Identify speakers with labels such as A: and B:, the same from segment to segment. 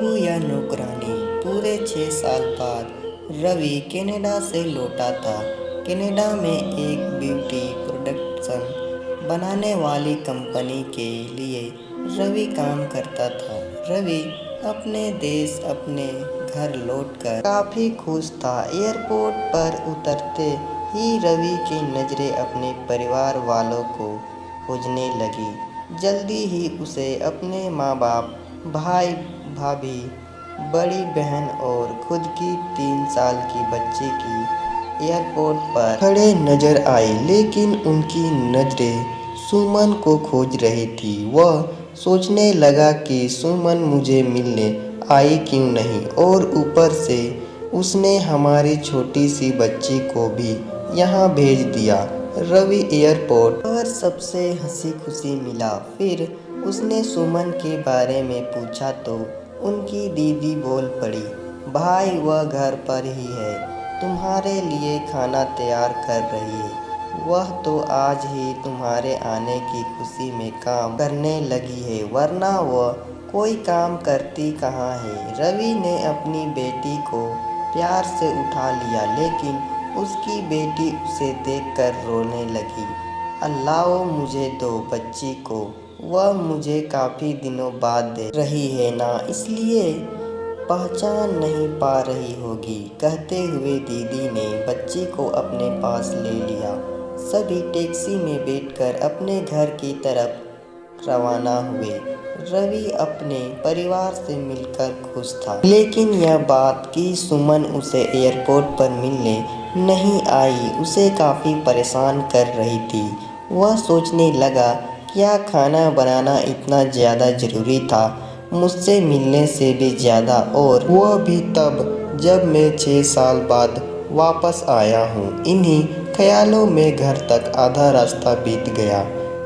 A: नौकरू या नौकरानी। पूरे 6 साल बाद रवि कनाडा से लौटा था। कनाडा में एक ब्यूटी प्रोडक्शन बनाने वाली कंपनी के लिए रवि काम करता था। रवि अपने देश अपने घर लौटकर काफ़ी खुश था। एयरपोर्ट पर उतरते ही रवि की नज़रें अपने परिवार वालों को खोजने लगी। जल्दी ही उसे अपने माँ बाप, भाई भाभी, बड़ी बहन और खुद की 3 साल की बच्ची की एयरपोर्ट पर खड़े नजर आई, लेकिन उनकी नज़रें सुमन को खोज रही थी। वह सोचने लगा कि सुमन मुझे मिलने आई क्यों नहीं, और ऊपर से उसने हमारी छोटी सी बच्ची को भी यहाँ भेज दिया। रवि एयरपोर्ट पर सबसे हंसी खुशी मिला। फिर उसने सुमन के बारे में पूछा तो उनकी दीदी बोल पड़ी, भाई वह घर पर ही है, तुम्हारे लिए खाना तैयार कर रही है। वह तो आज ही तुम्हारे आने की खुशी में काम करने लगी है, वरना वह कोई काम करती कहाँ है। रवि ने अपनी बेटी को प्यार से उठा लिया, लेकिन उसकी बेटी उसे देखकर रोने लगी। अल्लाह मुझे दो बच्ची को, वह मुझे काफ़ी दिनों बाद दे रही है ना, इसलिए पहचान नहीं पा रही होगी। कहते हुए दीदी ने बच्ची को अपने पास ले लिया। सभी टैक्सी में बैठकर अपने घर की तरफ रवाना हुए। रवि अपने परिवार से मिलकर खुश था, लेकिन यह बात कि सुमन उसे एयरपोर्ट पर मिलने नहीं आई उसे काफ़ी परेशान कर रही थी। वह सोचने लगा, क्या खाना बनाना इतना ज़्यादा ज़रूरी था, मुझसे मिलने से भी ज़्यादा, और वह भी तब जब मैं 6 साल बाद वापस आया हूँ। इन्हीं ख्यालों में घर तक आधा रास्ता बीत गया।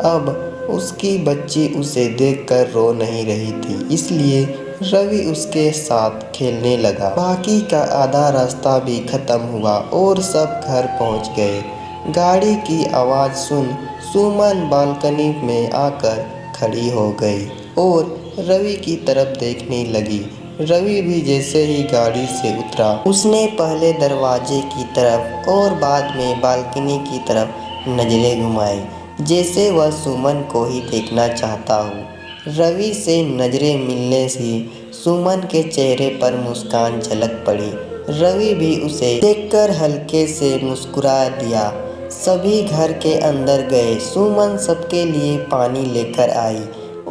A: अब उसकी बच्ची उसे देखकर रो नहीं रही थी, इसलिए रवि उसके साथ खेलने लगा। बाकी का आधा रास्ता भी खत्म हुआ और सब घर पहुंच गए। गाड़ी की आवाज़ सुन सुमन बालकनी में आकर खड़ी हो गई और रवि की तरफ देखने लगी। रवि भी जैसे ही गाड़ी से उतरा, उसने पहले दरवाजे की तरफ और बाद में बालकनी की तरफ नजरें घुमाई, जैसे वह सुमन को ही देखना चाहता हो। रवि से नजरें मिलने से सुमन के चेहरे पर मुस्कान झलक पड़ी। रवि भी उसे देखकर हल्के से मुस्कुरा दिया। सभी घर के अंदर गए। सुमन सबके लिए पानी लेकर आई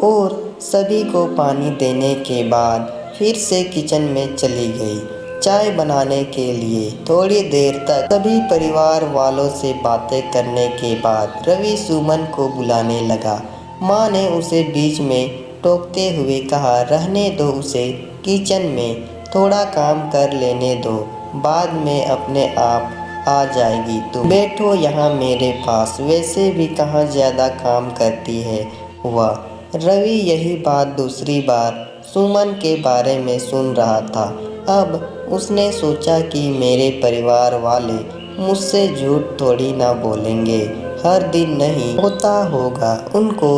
A: और सभी को पानी देने के बाद फिर से किचन में चली गई चाय बनाने के लिए। थोड़ी देर तक सभी परिवार वालों से बातें करने के बाद रवि सुमन को बुलाने लगा। माँ ने उसे बीच में टोकते हुए कहा, रहने दो उसे, किचन में थोड़ा काम कर लेने दो, बाद में अपने आप आ जाएगी। तुम बैठो यहाँ मेरे पास, वैसे भी कहाँ ज़्यादा काम करती है वह। रवि यही बात दूसरी बार सुमन के बारे में सुन रहा था। अब उसने सोचा कि मेरे परिवार वाले मुझसे झूठ थोड़ी ना बोलेंगे, हर दिन नहीं होता होगा उनको,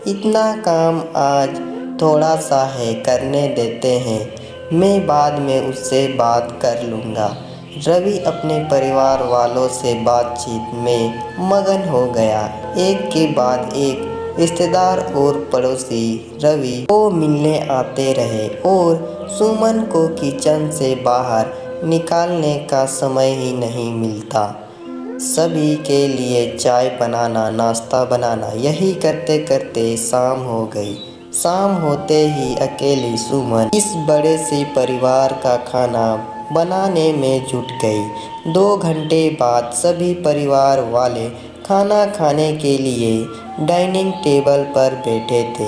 A: इतना काम आज थोड़ा सा है, करने देते हैं, मैं बाद में उससे बात कर लूँगा। रवि अपने परिवार वालों से बातचीत में मगन हो गया। एक के बाद एक रिश्तेदार और पड़ोसी रवि को मिलने आते रहे और सुमन को किचन से बाहर निकालने का समय ही नहीं मिलता। सभी के लिए चाय बनाना, नाश्ता बनाना, यही करते करते शाम हो गई। शाम होते ही अकेली सुमन इस बड़े से परिवार का खाना बनाने में जुट गई। 2 घंटे बाद सभी परिवार वाले खाना खाने के लिए डाइनिंग टेबल पर बैठे थे,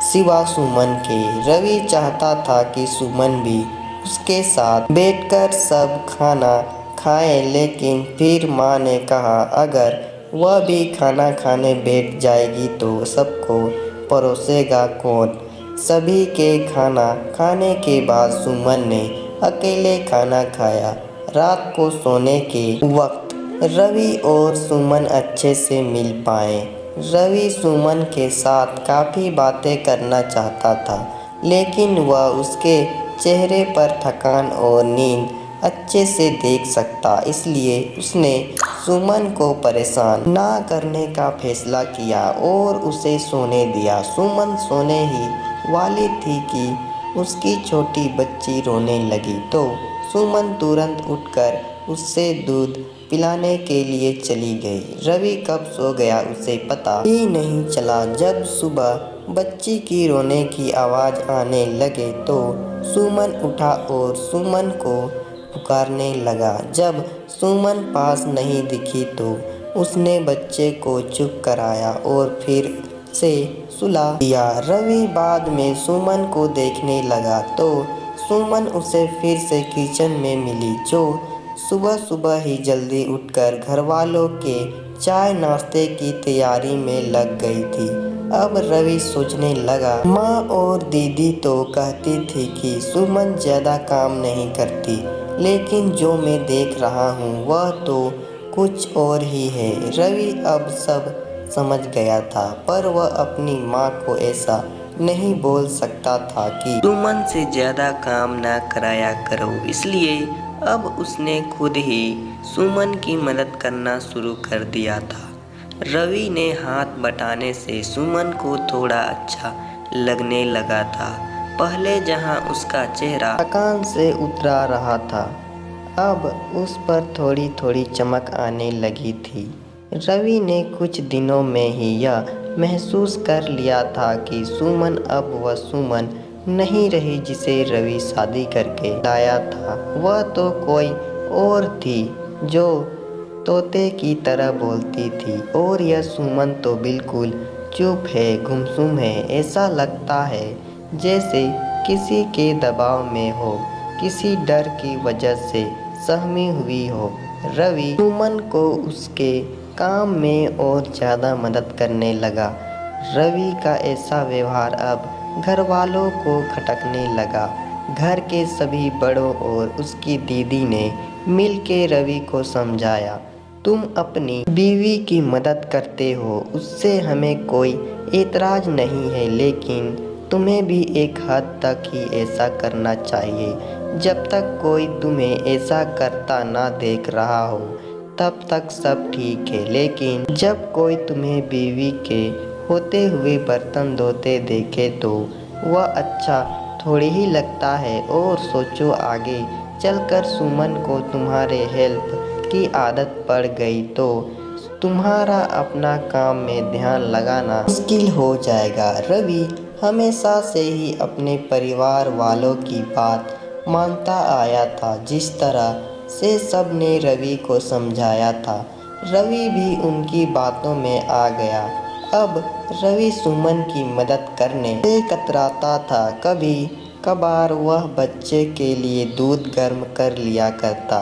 A: सिवा सुमन के। रवि चाहता था कि सुमन भी उसके साथ बैठकर सब खाना खाए, लेकिन फिर माँ ने कहा, अगर वह भी खाना खाने बैठ जाएगी तो सबको परोसेगा कौन। सभी के खाना खाने के बाद सुमन ने अकेले खाना खाया। रात को सोने के वक्त रवि और सुमन अच्छे से मिल पाए। रवि सुमन के साथ काफ़ी बातें करना चाहता था, लेकिन वह उसके चेहरे पर थकान और नींद अच्छे से देख सकता, इसलिए उसने सुमन को परेशान ना करने का फैसला किया और उसे सोने दिया। सुमन सोने ही वाली थी कि उसकी छोटी बच्ची रोने लगी, तो सुमन तुरंत उठकर उससे दूध पिलाने के लिए चली गई। रवि कब सो गया उसे पता ही नहीं चला। जब सुबह बच्ची की रोने की आवाज़ आने लगे तो सुमन उठा और सुमन को पुकारने लगा। जब सुमन पास नहीं दिखी तो उसने बच्चे को चुप कराया और फिर से सुला दिया। रवि बाद में सुमन को देखने लगा तो सुमन उसे फिर से किचन में मिली, जो सुबह सुबह ही जल्दी उठकर घरवालों के चाय नाश्ते की तैयारी में लग गई थी। अब रवि सोचने लगा, माँ और दीदी तो कहती थी कि सुमन ज़्यादा काम नहीं करती, लेकिन जो मैं देख रहा हूँ वह तो कुछ और ही है। रवि अब सब समझ गया था, पर वह अपनी माँ को ऐसा नहीं बोल सकता था कि सुमन से ज़्यादा काम ना कराया करो, इसलिए अब उसने खुद ही सुमन की मदद करना शुरू कर दिया था। रवि ने हाथ बटाने से सुमन को थोड़ा अच्छा लगने लगा था। पहले जहां उसका चेहरा थकान से उतरा रहा था, अब उस पर थोड़ी थोड़ी चमक आने लगी थी। रवि ने कुछ दिनों में ही यह महसूस कर लिया था कि सुमन अब वह सुमन नहीं रही जिसे रवि शादी करके लाया था। वह तो कोई और थी जो तोते की तरह बोलती थी, और यह सुमन तो बिल्कुल चुप है, गुमसुम है। ऐसा लगता है जैसे किसी के दबाव में हो, किसी डर की वजह से सहमी हुई हो। रवि सुमन को उसके काम में और ज़्यादा मदद करने लगा। रवि का ऐसा व्यवहार अब घर वालों को खटकने लगा। घर के सभी बड़ों और उसकी दीदी ने मिलके रवि को समझाया, तुम अपनी बीवी की मदद करते हो, उससे हमें कोई एतराज़ नहीं है, लेकिन तुम्हें भी एक हद तक ही ऐसा करना चाहिए। जब तक कोई तुम्हें ऐसा करता ना देख रहा हो तब तक सब ठीक है, लेकिन जब कोई तुम्हें बीवी के होते हुए बर्तन धोते देखे तो वह अच्छा थोड़ी ही लगता है। और सोचो, आगे चलकर सुमन को तुम्हारे हेल्प की आदत पड़ गई तो तुम्हारा अपना काम में ध्यान लगाना मुश्किल हो जाएगा। रवि हमेशा से ही अपने परिवार वालों की बात मानता आया था। जिस तरह से सब ने रवि को समझाया था, रवि भी उनकी बातों में आ गया। अब रवि सुमन की मदद करने से कतराता था। कभी कभार वह बच्चे के लिए दूध गर्म कर लिया करता,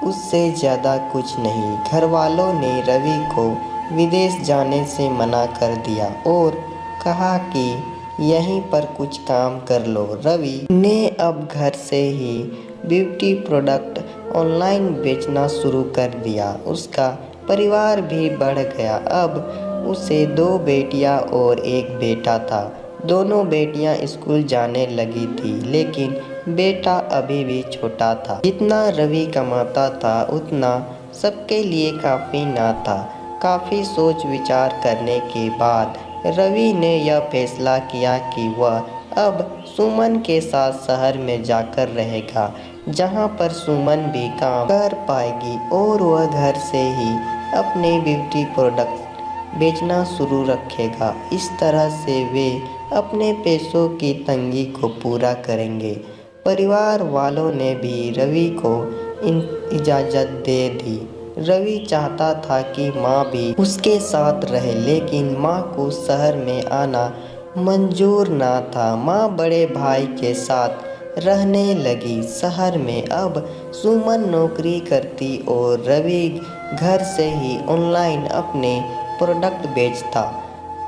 A: उससे ज़्यादा कुछ नहीं। घर वालों ने रवि को विदेश जाने से मना कर दिया और कहा कि यहीं पर कुछ काम कर लो। रवि ने अब घर से ही ब्यूटी प्रोडक्ट ऑनलाइन बेचना शुरू कर दिया। उसका परिवार भी बढ़ गया। अब उसे 2 बेटियां और 1 बेटा था। दोनों बेटियां स्कूल जाने लगी थी, लेकिन बेटा अभी भी छोटा था। जितना रवि कमाता था उतना सबके लिए काफ़ी ना था। काफ़ी सोच विचार करने के बाद रवि ने यह फैसला किया कि वह अब सुमन के साथ शहर में जाकर रहेगा, जहां पर सुमन भी काम कर पाएगी और वह घर से ही अपने ब्यूटी प्रोडक्ट बेचना शुरू रखेगा। इस तरह से वे अपने पैसों की तंगी को पूरा करेंगे। परिवार वालों ने भी रवि को इजाज़त दे दी। रवि चाहता था कि माँ भी उसके साथ रहे, लेकिन माँ को शहर में आना मंजूर ना था। माँ बड़े भाई के साथ रहने लगी शहर में। अब सुमन नौकरी करती और रवि घर से ही ऑनलाइन अपने प्रोडक्ट बेचता।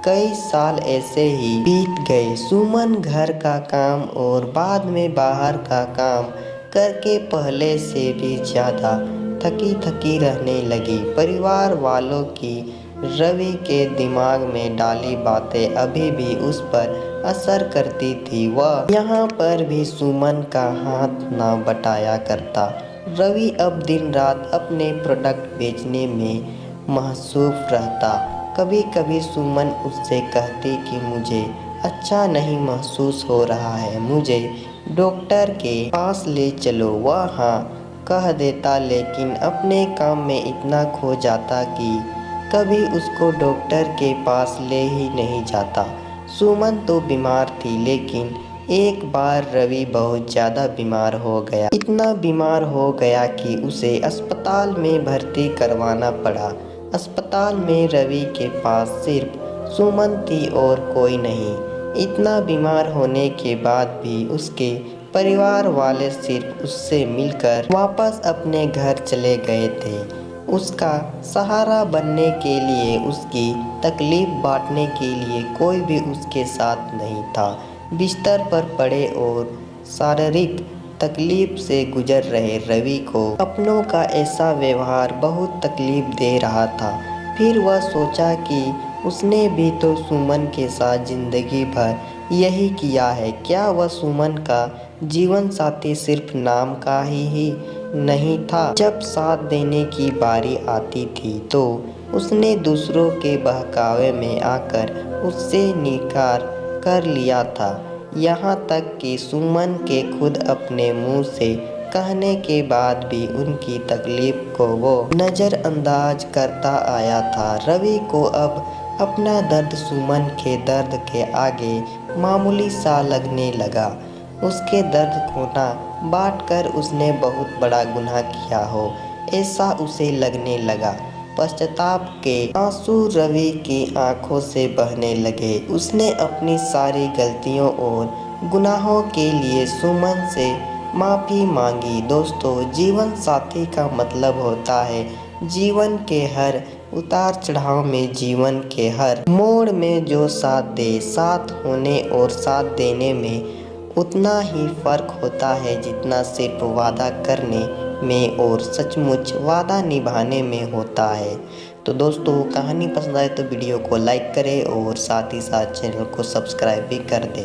A: कई साल ऐसे ही बीत गए। सुमन घर का काम और बाद में बाहर का काम करके पहले से भी ज़्यादा थकी थकी रहने लगी। परिवार वालों की रवि के दिमाग में डाली बातें अभी भी उस पर असर करती थी। वह यहाँ पर भी सुमन का हाथ ना बटाया करता। रवि अब दिन रात अपने प्रोडक्ट बेचने में मसरूफ रहता। कभी कभी सुमन उससे कहती कि मुझे अच्छा नहीं महसूस हो रहा है, मुझे डॉक्टर के पास ले चलो। वह हाँ कह देता, लेकिन अपने काम में इतना खो जाता कि कभी उसको डॉक्टर के पास ले ही नहीं जाता। सुमन तो बीमार थी, लेकिन एक बार रवि बहुत ज़्यादा बीमार हो गया। इतना बीमार हो गया कि उसे अस्पताल में भर्ती करवाना पड़ा। अस्पताल में रवि के पास सिर्फ सुमन थी और कोई नहीं। इतना बीमार होने के बाद भी उसके परिवार वाले सिर्फ उससे मिलकर वापस अपने घर चले गए थे। उसका सहारा बनने के लिए, उसकी तकलीफ बांटने के लिए कोई भी उसके साथ नहीं था। बिस्तर पर पड़े और शारीरिक तकलीफ से गुजर रहे रवि को अपनों का ऐसा व्यवहार बहुत तकलीफ दे रहा था। फिर वह सोचा कि उसने भी तो सुमन के साथ जिंदगी भर यही किया है। क्या वह सुमन का जीवन साथी सिर्फ नाम का ही नहीं था? जब साथ देने की बारी आती थी तो उसने दूसरों के बहकावे में आकर उससे निकार कर लिया था। यहाँ तक कि सुमन के खुद अपने मुंह से कहने के बाद भी उनकी तकलीफ को वो नज़रअंदाज करता आया था। रवि को अब अपना दर्द सुमन के दर्द के आगे मामूली सा लगने लगा। उसके दर्द खोना बांटकर उसने बहुत बड़ा गुनाह किया हो, ऐसा उसे लगने लगा। पश्चाताप के आंसू रवि की आंखों से बहने लगे। उसने अपनी सारी गलतियों और गुनाहों के लिए सुमन से माफ़ी मांगी। दोस्तों, जीवन साथी का मतलब होता है जीवन के हर उतार चढ़ाव में, जीवन के हर मोड़ में जो साथ दे। साथ होने और साथ देने में उतना ही फ़र्क होता है जितना सिर्फ वादा करने में और सचमुच वादा निभाने में होता है। तो दोस्तों, कहानी पसंद आए तो वीडियो को लाइक करें और साथ ही साथ चैनल को सब्सक्राइब भी कर दें।